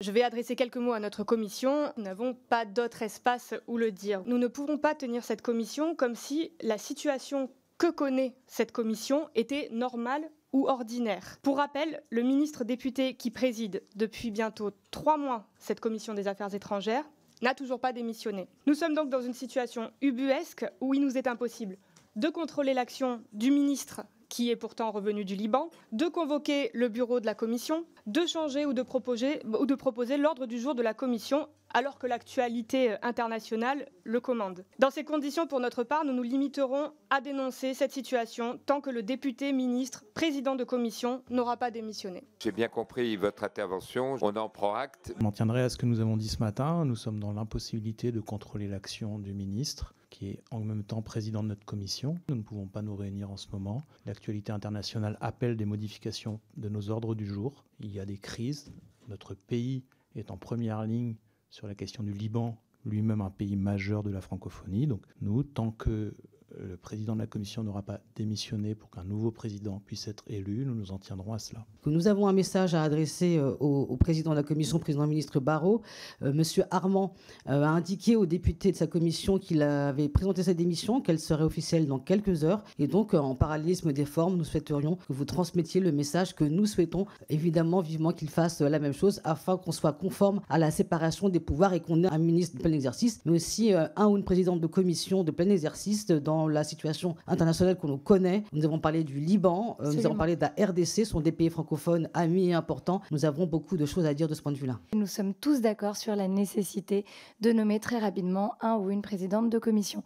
Je vais adresser quelques mots à notre commission. Nous n'avons pas d'autre espace où le dire. Nous ne pouvons pas tenir cette commission comme si la situation que connaît cette commission était normale ou ordinaire. Pour rappel, le ministre député qui préside depuis bientôt 3 mois cette commission des affaires étrangères n'a toujours pas démissionné. Nous sommes donc dans une situation ubuesque où il nous est impossible de contrôler l'action du ministre qui est pourtant revenu du Liban, de convoquer le bureau de la commission, de changer ou de proposer l'ordre du jour de la commission alors que l'actualité internationale le commande. Dans ces conditions, pour notre part, nous nous limiterons à dénoncer cette situation tant que le député, ministre, président de commission n'aura pas démissionné. J'ai bien compris votre intervention, on en prend acte. Je m'en tiendrai à ce que nous avons dit ce matin. Nous sommes dans l'impossibilité de contrôler l'action du ministre, qui est en même temps président de notre commission. Nous ne pouvons pas nous réunir en ce moment. L'actualité internationale appelle des modifications de nos ordres du jour. Il y a des crises. Notre pays est en première ligne sur la question du Liban, lui-même un pays majeur de la francophonie. Donc nous, tant que le président de la commission n'aura pas démissionné pour qu'un nouveau président puisse être élu, nous nous en tiendrons à cela. Nous avons un message à adresser au président de la commission, président ministre Barrot. Monsieur Armand a indiqué aux députés de sa commission qu'il avait présenté sa démission, qu'elle serait officielle dans quelques heures. Et donc, en parallélisme des formes, nous souhaiterions que vous transmettiez le message que nous souhaitons, évidemment, vivement qu'il fasse la même chose, afin qu'on soit conforme à la séparation des pouvoirs et qu'on ait un ministre de plein exercice, mais aussi un ou une présidente de commission de plein exercice dans la situation internationale qu'on connaît. Nous avons parlé du Liban, nous avons parlé de la RDC, sont des pays francophones amis et importants. Nous avons beaucoup de choses à dire de ce point de vue-là. Nous sommes tous d'accord sur la nécessité de nommer très rapidement un ou une présidente de commission.